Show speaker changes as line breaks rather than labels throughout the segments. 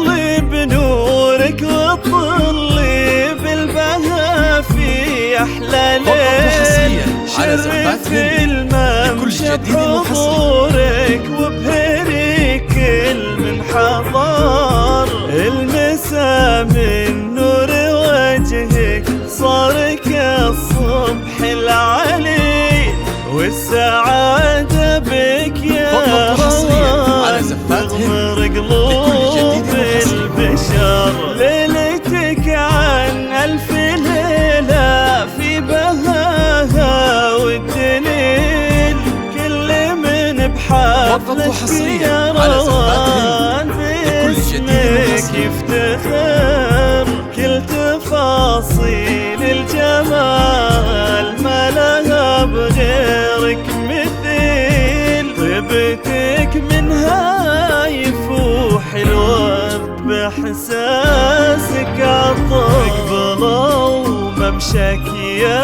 طلي بنورك وطلي بالبهى في أحلى ليل. شرف الممشى بحضورك وبهري كل من حضر. المسا من نور وجهك صار كالصبح العلي، والسعادة بك يا روان تغمر قلوب البشر. ليلتك عن ألف ليلة في بهاها والدليل، كل من بحفلك يا روان باسمك يفتخر. كل تفاصيل الجمال ما لها بغيرك مثيل. طيبتك منها يفوح الورد بإحساسك عطر. قبلوا ممشاك يا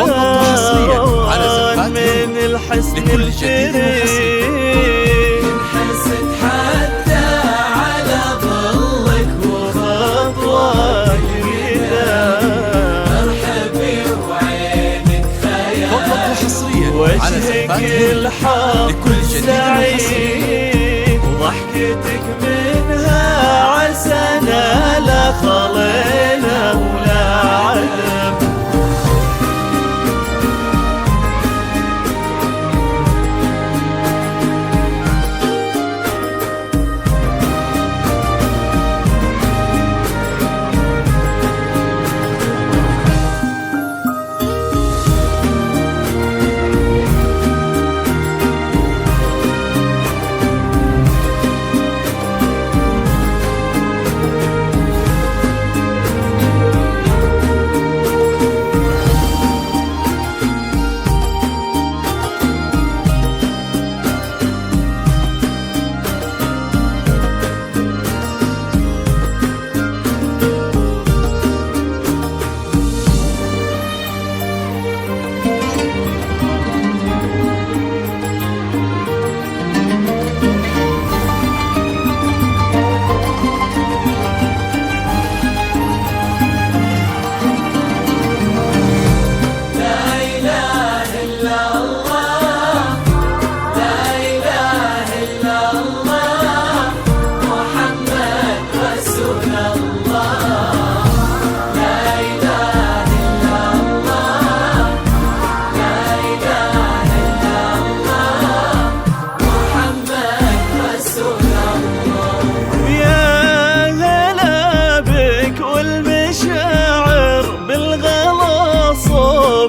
روان من الحسن الجريء.
انحست حتى على ظلك وخطوك مرحبي وعينك خيال.
وجهك الحظ السعيد وضحكتك منها عسنا لا خلينا ولا عدم.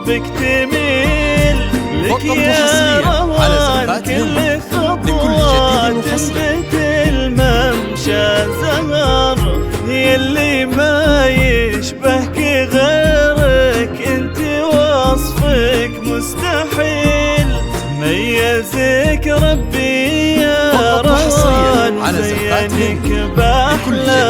بك تميل لك يا روان كل خطوة تثبت الممشى زهر. هي اللي ما يشبهك غيرك، انت وصفك مستحيل. ميزك ربي يا روان زينك بأحلى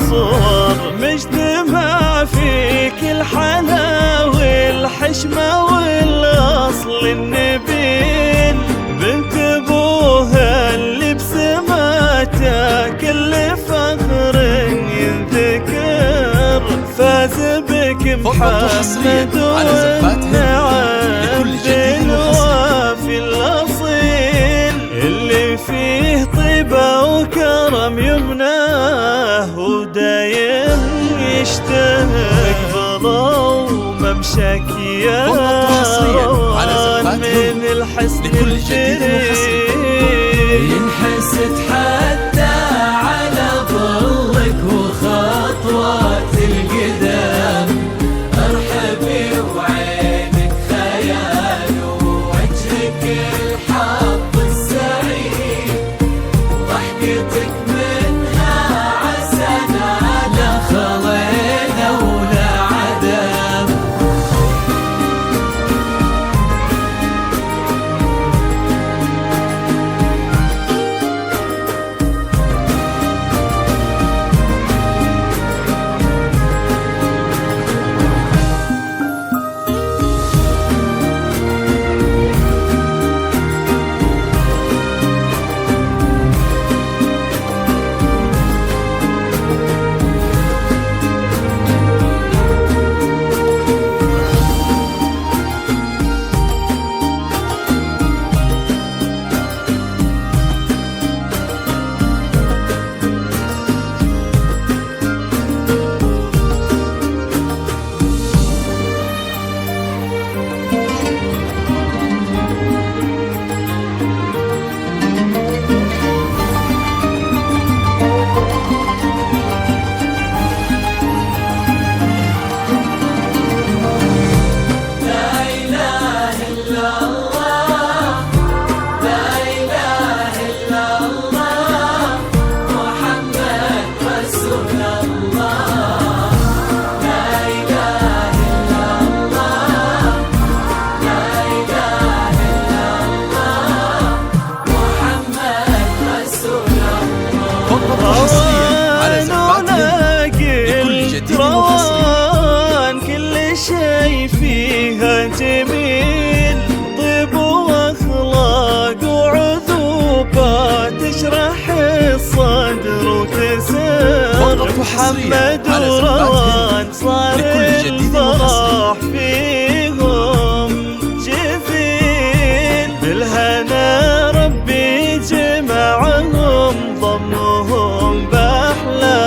صور. مجتمع فيك الحلا والحشمة والأصل النبيل. بنت ابوها اللي بسماتها كل فخر ينذكر. فاز بك محمد والنعم بالوافي الأصيل، اللي فيه طيبة وكرم يمناه ودايم يشتهى. قبلوا ممشاك يا روان من الحسن الجريء.
ينحست حتى على ظلك وخطوات القدام مرحبي وعينك خيال. ووجهك الحظ السعيد وضحكتك منها عسنا لا خلينا ولا عدم.
محمد وروان صار الفرح فيهم جفين، بالهنا ربي جمعهم ضمهم بأحلى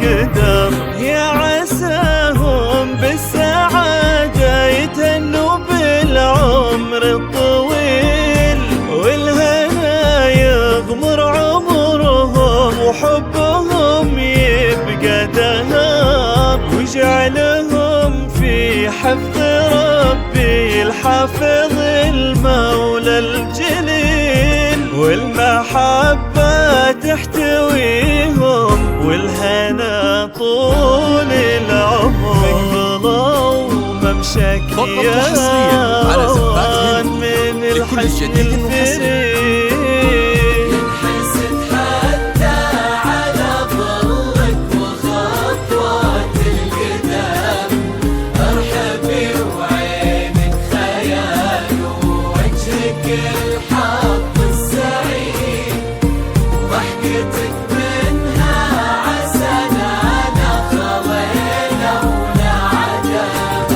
قدر، يا عساهم بالسعادة يتهنوا بالعمر الطويل، والهنا يغمر عمرهم وحبهم يبقى دهر، وجعلهم في حفظ ربي الحافظ المولى الجليل، والمحبة تحتويهم والهنا طول العمر، مقبلة وممشك يا من الحسن الفريد.
ينحسد حتى على ظلك وخطوات القدام، ارحبي وعينك خيال ووجهك الحظ السعيد، ضحكتك منها عسانا خلينا ولا عدم.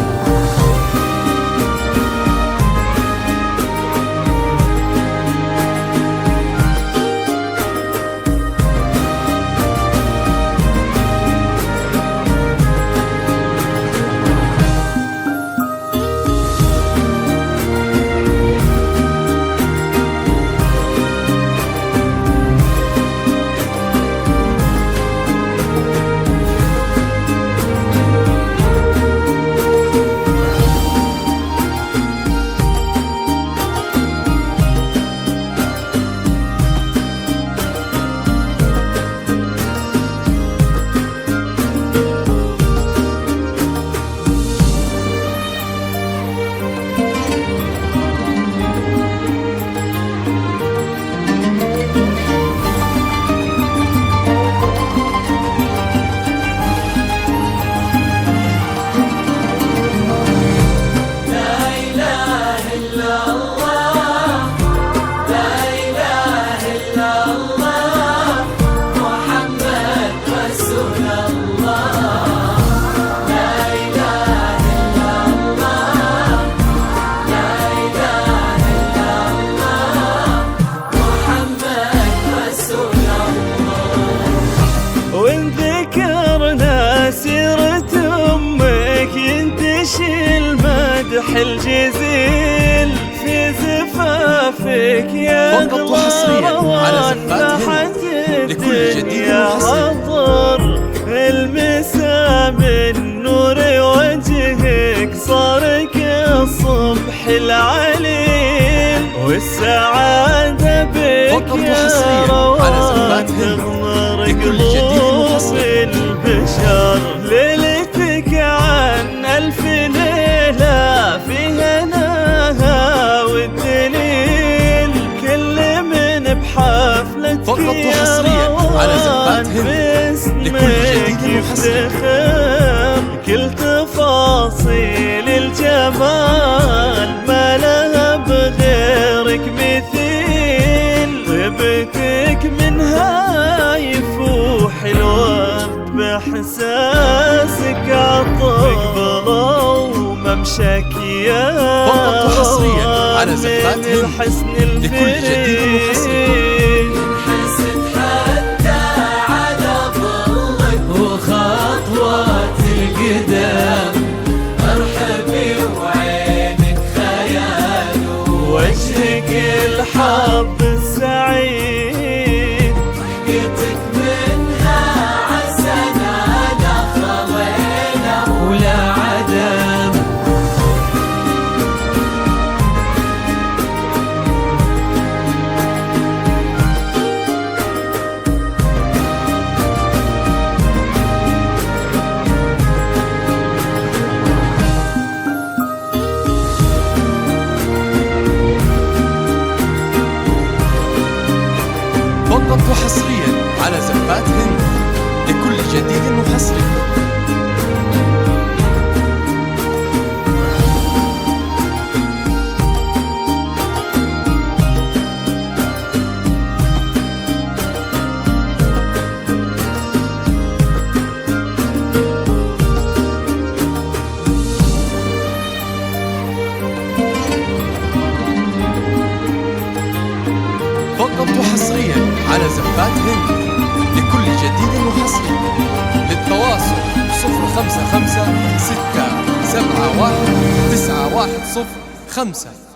الجزيل في زفافك يا غلوان، تحت الدنيا عطر المسا من نور وجهك، صار كالصبح العليل، والسعادة بك يا روان تغمر قلوب البشر، ليلتك عن ألف ليلة فيها نهى والدليل، كل من بحفلتك يا روان باسمك يفتخر، كل تفاصيل الجمال ما لها بغيرك مثيل، طيبتك منها يفوح الورد بإحساسك عطر، مقبلة وممشك يا روان من الحسن الفريد.
ينحسد حتى على ظلك وخطوات القدام، ارحبي وعينك خيال
وجهك الحظ السعيد،
ضحكتك منها عسانا خلينا ولا عدم.
فقط وحصريا على زفات هند لكل جديد وحصري. 556 71 910 5.